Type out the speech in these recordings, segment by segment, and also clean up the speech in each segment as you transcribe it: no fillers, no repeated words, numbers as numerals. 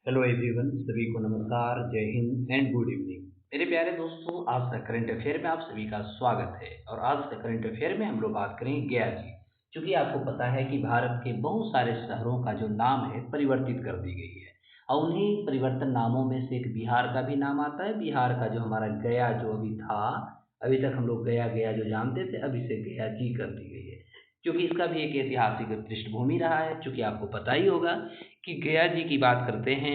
Hello everyone, सभी को नमस्कार, जय हिंद एंड गुड इवनिंग। मेरे प्यारे दोस्तों, आज का करंट अफेयर में आप सभी का स्वागत है। और आज का करंट अफेयर में हम लोग बात करेंगे गया जी। क्योंकि आपको पता है कि भारत के बहुत सारे शहरों का जो नाम है परिवर्तित कर दी गई है, और उन्हीं परिवर्तन नामों में से एक बिहार का भी नाम आता है। बिहार का जो हमारा गया जो अभी था, अभी तक हम लोग गया गया जो जानते थे, अब इसे गया जी कर दी गई है। क्योंकि इसका भी एक ऐतिहासिक पृष्ठभूमि रहा है। क्योंकि आपको पता ही होगा कि गया जी की बात करते हैं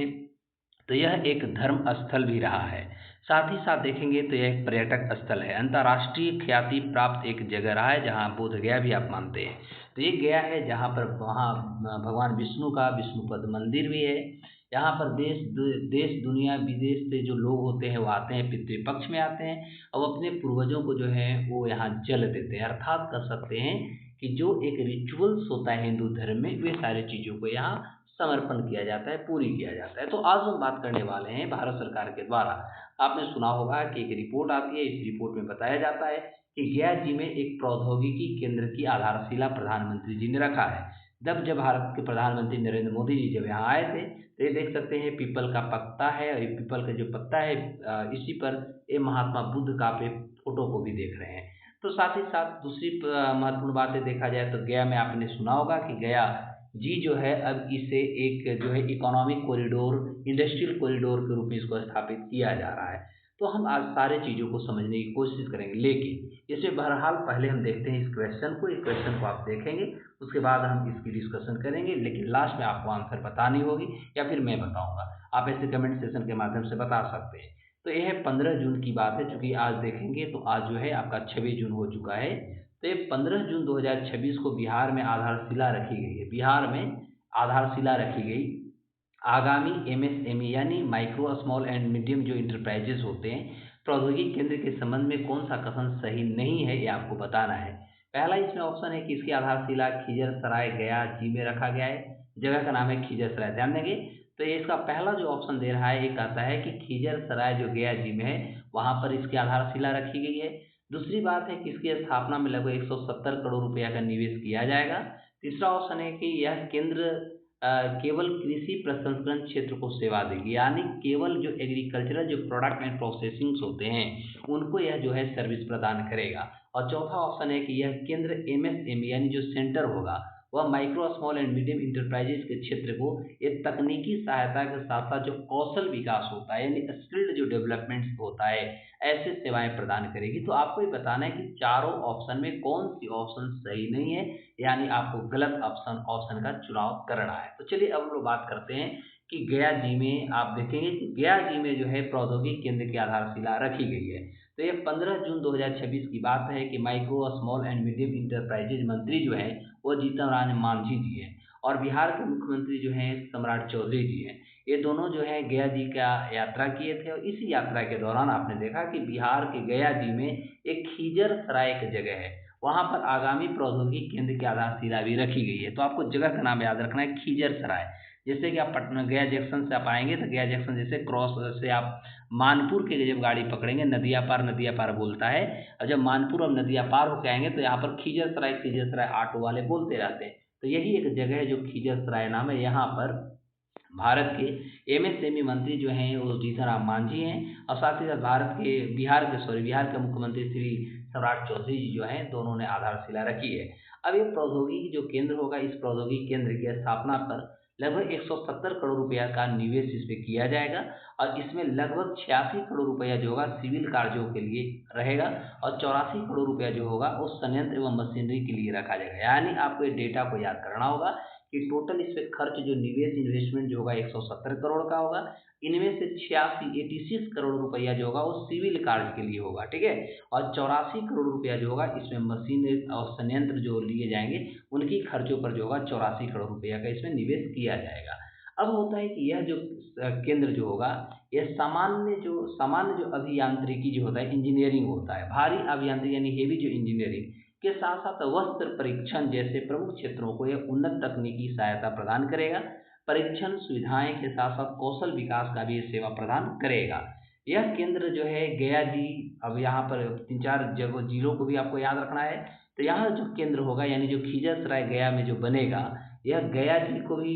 तो यह एक धर्म स्थल भी रहा है। साथ ही साथ देखेंगे तो यह एक पर्यटक स्थल है, अंतर्राष्ट्रीय ख्याति प्राप्त एक जगह रहा है, जहाँ बोध गया भी आप मानते हैं। तो ये गया है जहाँ पर वहाँ भगवान विष्णु का विष्णुपद मंदिर भी है। यहाँ पर देश दुनिया विदेश से जो लोग होते हैं वो आते हैं, पितृपक्ष में आते हैं और अपने पूर्वजों को जो है वो यहाँ जल देते हैं। अर्थात कर सकते हैं कि जो एक रिचुअल्स होता है हिंदू धर्म में, वे सारी चीज़ों को यहाँ समर्पण किया जाता है, पूरी किया जाता है। तो आज हम बात करने वाले हैं भारत सरकार के द्वारा। आपने सुना होगा कि एक रिपोर्ट आती है, इस रिपोर्ट में बताया जाता है कि गया जी में एक प्रौद्योगिकी केंद्र की आधारशिला प्रधानमंत्री जी ने रखा है। जब भारत के प्रधानमंत्री नरेंद्र मोदी जी जब यहाँ आए थे, तो ये देख सकते हैं पीपल का पत्ता है, और ये पीपल का जो पत्ता है इसी पर ये महात्मा बुद्ध का पे फोटो को भी देख रहे हैं। तो साथ ही साथ दूसरी महत्वपूर्ण बातें देखा जाए तो गया में आपने सुना होगा कि गया जी जो है अब इसे एक जो है इकोनॉमिक कॉरिडोर, इंडस्ट्रियल कॉरिडोर के रूप में इसको स्थापित किया जा रहा है। तो हम आज सारे चीज़ों को समझने की कोशिश करेंगे, लेकिन इसमें बहरहाल पहले हम देखते हैं इस क्वेश्चन को आप देखेंगे, उसके बाद हम इसकी डिस्कशन करेंगे। लेकिन लास्ट में आपको आंसर बतानी होगी या फिर मैं बताऊंगा, आप ऐसे कमेंट सेशन के माध्यम से बता सकते हैं। तो यह 15 जून की बात है, चूंकि आज देखेंगे तो आज जो है आपका 26 जून हो चुका है। तो ये 15 जून 2026 को बिहार में आधारशिला रखी गई है। बिहार में आधारशिला रखी गई आगामी एमएसएमई यानी माइक्रो स्मॉल एंड मीडियम जो इंटरप्राइजेज होते हैं, प्रौद्योगिकी केंद्र के संबंध में कौन सा कथन सही नहीं है, ये आपको बताना है। पहला इसमें ऑप्शन है कि इसकी आधारशिला खिजरसराय गया जी में रखा गया है। जगह का नाम है खिजरसराय, ध्यान देंगे। तो ये इसका पहला जो ऑप्शन दे रहा है, ये कहता है कि खिजरसराय जो गया जी में है, वहाँ पर इसकी आधारशिला रखी गई है। दूसरी बात है कि इसकी स्थापना में लगभग 170 करोड़ रुपया का निवेश किया जाएगा। तीसरा ऑप्शन है कि यह केंद्र केवल कृषि प्रसंस्करण क्षेत्र को सेवा देगी, यानी केवल जो एग्रीकल्चरल जो प्रोडक्ट एंड प्रोसेसिंग्स होते हैं उनको यह जो है सर्विस प्रदान करेगा। और चौथा ऑप्शन है कि यह केंद्र एमएसएमई यानी जो सेंटर होगा वह micro small and medium enterprises के क्षेत्र को एक तकनीकी सहायता के साथ साथ जो कौशल विकास होता है यानी स्किल्ड जो डेवलपमेंट होता है, ऐसे सेवाएं प्रदान करेगी। तो आपको ये बताना है कि चारों ऑप्शन में कौन सी ऑप्शन सही नहीं है, यानी आपको गलत ऑप्शन ऑप्शन का चुनाव करना है। तो चलिए अब हम लोग बात करते हैं कि गया जी में आप देखेंगे कि गया जी में जो है प्रौद्योगिकी केंद्र की आधारशिला रखी गई है। तो ये 15 जून 2026 की बात है कि micro small and medium enterprises मंत्री जो है वो जीतन राम मांझी जी हैं, और बिहार के मुख्यमंत्री जो हैं सम्राट चौधरी जी हैं। ये दोनों जो है गया जी का यात्रा किए थे, और इसी यात्रा के दौरान आपने देखा कि बिहार के गया जी में एक खीजर सराय एक जगह है, वहाँ पर आगामी प्रौद्योगिकी केंद्र की आधारशिला भी रखी गई है। तो आपको जगह का नाम याद रखना है, खीजर सराय। जैसे कि आप पटना गया जंक्शन से आप आएंगे, तो गया जंक्शन जैसे क्रॉस से आप मानपुर के जब गाड़ी पकड़ेंगे, नदिया पार बोलता है, और जब मानपुर और नदिया पार होकर आएंगे तो यहाँ पर खीजर सराय ऑटो वाले बोलते रहते हैं। तो यही एक जगह है जो खीजर सराय नाम है। यहाँ पर भारत के एमएसएमई मंत्री जो हैं वो जीतन राम मांझी हैं, और साथ ही साथ बिहार के मुख्यमंत्री श्री सम्राट चौधरी जी जो हैं, दोनों ने आधारशिला रखी है। अब ये प्रौद्योगिकी जो केंद्र होगा, इस प्रौद्योगिकी केंद्र की स्थापना पर लगभग 170 करोड़ रुपया का निवेश इस पे किया जाएगा, और इसमें लगभग 86 करोड़ रुपया जो होगा सिविल कार्यों के लिए रहेगा, और 84 करोड़ रुपया जो होगा वो संयंत्र एवं मशीनरी के लिए रखा जाएगा। यानी आपको ये डेटा को याद करना होगा कि टोटल इस पे खर्च जो निवेश इन्वेस्टमेंट जो होगा 170 करोड़ का होगा। इनमें से 86 करोड़ रुपया जो होगा वो सिविल कार्य के लिए होगा, ठीक है। और 84 करोड़ रुपया जो होगा इसमें मशीन और संयंत्र जो लिए जाएंगे उनकी खर्चों पर जो होगा 84 करोड़ रुपया का इसमें निवेश किया जाएगा। अब होता है कि यह जो केंद्र जो होगा, यह सामान्य जो अभियांत्रिकी जो होता है, इंजीनियरिंग होता है, भारी अभियांत्रिकी यानी हेवी जो इंजीनियरिंग के साथ साथ वस्त्र परीक्षण जैसे प्रमुख क्षेत्रों को यह उन्नत तकनीकी सहायता प्रदान करेगा। परीक्षण सुविधाएं के साथ साथ कौशल विकास का भी ये सेवा प्रदान करेगा। यह केंद्र जो है गया जी, अब यहाँ पर तीन चार जगह जिलों को भी आपको याद रखना है। तो यहाँ जो केंद्र होगा यानी जो खीजर सराय गया में जो बनेगा, यह गया जी को भी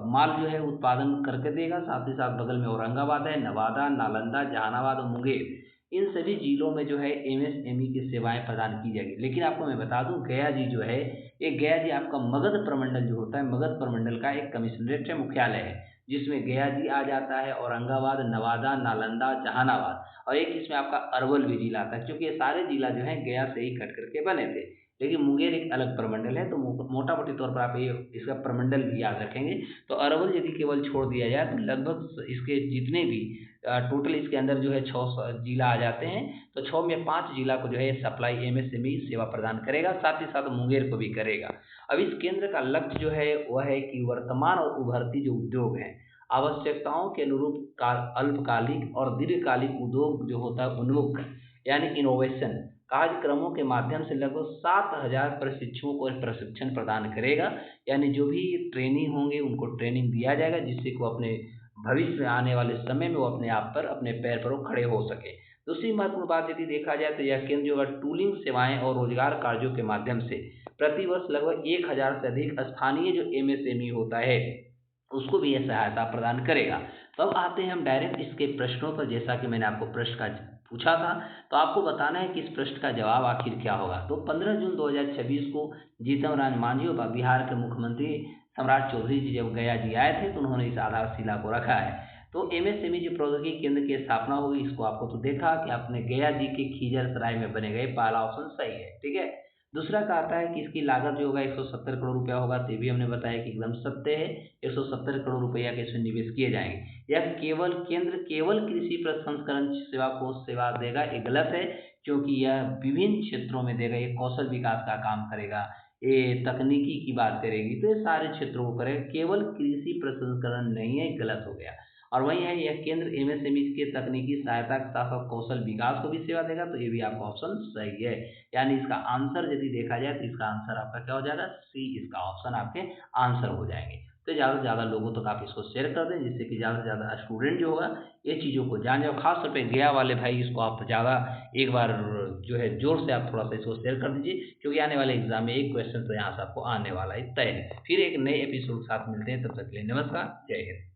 माल जो है उत्पादन करके देगा। साथ ही साथ बगल में औरंगाबाद है, नवादा, नालंदा, जहानाबाद और मुंगेर, इन सभी जिलों में जो है एमएसएमई की सेवाएं प्रदान की जाएगी। लेकिन आपको मैं बता दूं, गया जी जो है, ये गया जी आपका मगध प्रमंडल जो होता है, मगध प्रमंडल का एक कमिश्नरेट है, मुख्यालय है, जिसमें गया जी आ जाता है, औरंगाबाद, नवादा, नालंदा, जहानाबाद, और एक इसमें आपका अरवल भी जिला आता है, क्योंकि ये सारे जिला जो है गया से ही कट करके बने थे। लेकिन मुंगेर एक अलग प्रमंडल है, तो मोटा मोटी तौर पर आप ये इसका प्रमंडल भी याद रखेंगे। तो अरवल यदि केवल छोड़ दिया जाए तो लगभग इसके जितने भी टोटल इसके अंदर जो है 6 जिला आ जाते हैं। तो 6 में 5 जिला को जो है सप्लाई एमएसएमई सेवा प्रदान करेगा, साथ ही साथ मुंगेर को भी करेगा। अब इस केंद्र का लक्ष्य जो है वह है कि वर्तमान और उभरती जो उद्योग हैं, आवश्यकताओं के अनुरूप अल्पकालिक और दीर्घकालिक उद्योग जो होता है उन्मुख, यानी इनोवेशन कार्यक्रमों के माध्यम से लगभग 7,000 प्रशिक्षुओं को प्रशिक्षण प्रदान करेगा। यानी जो भी ट्रेनिंग होंगे उनको ट्रेनिंग दिया जाएगा, जिससे कि वो अपने भविष्य में आने वाले समय में वो अपने आप पर, अपने पैर पर वो खड़े हो सके। दूसरी महत्वपूर्ण बात यदि देखा जाए तो यह केंद्र जो है टूलिंग सेवाएं और रोजगार कार्यों के माध्यम से प्रति वर्ष लगभग 1,000 से अधिक स्थानीय जो एमएसएमई होता है उसको भी यह सहायता प्रदान करेगा। तो अब आते हैं हम डायरेक्ट इसके प्रश्नों पर। जैसा कि मैंने आपको प्रश्न का पूछा था, तो आपको बताना है कि इस प्रश्न का जवाब आखिर क्या होगा। तो 15 जून 2026 को जीतन राम मांझी और बिहार के मुख्यमंत्री सम्राट चौधरी जी जब गया जी आए थे, तो उन्होंने इस आधारशिला को रखा है। तो एमएसएमई जो प्रौद्योगिकी केंद्र की स्थापना होगी, इसको आपको तो देखा कि आपने गया जी के खीजर सराय में बने गए, पहला ऑप्शन सही है, ठीक है। दूसरा का आता है कि इसकी लागत जो होगा 170 करोड़ रुपया होगा, तो ये भी हमने बताया कि एकदम सत्य है। 170 करोड़ रुपया के इसमें निवेश किए जाएंगे। यह केंद्र केवल कृषि प्रसंस्करण सेवा को सेवा देगा, ये गलत है, क्योंकि यह विभिन्न क्षेत्रों में देगा। ये कौशल विकास का काम करेगा, ये तकनीकी की बात करेगी, तो ये सारे क्षेत्रों को करेगा, केवल कृषि प्रसंस्करण नहीं है, गलत हो गया। और वही है, यह केंद्र एमएसएमई के तकनीकी सहायता के साथ साथ कौशल विकास को भी सेवा देगा, तो ये भी आपका ऑप्शन सही है। यानी इसका आंसर यदि देखा जाए तो इसका आंसर आपका क्या हो जाएगा, सी, इसका ऑप्शन आपके आंसर हो जाएंगे। तो ज़्यादा से ज़्यादा लोगों तक आप इसको शेयर कर दें, जिससे कि ज़्यादा से ज़्यादा स्टूडेंट जो होगा ये चीज़ों को जाने, और खास तौर पे गया वाले भाई इसको आप ज़्यादा एक बार जो है जोर से आप थोड़ा सा इसको शेयर कर दीजिए, क्योंकि आने वाले एग्जाम में एक क्वेश्चन तो यहाँ से आपको आने वाला है तय है। फिर एक नए एपिसोड के साथ मिलते हैं, तब तक के लिए नमस्कार, जय हिंद।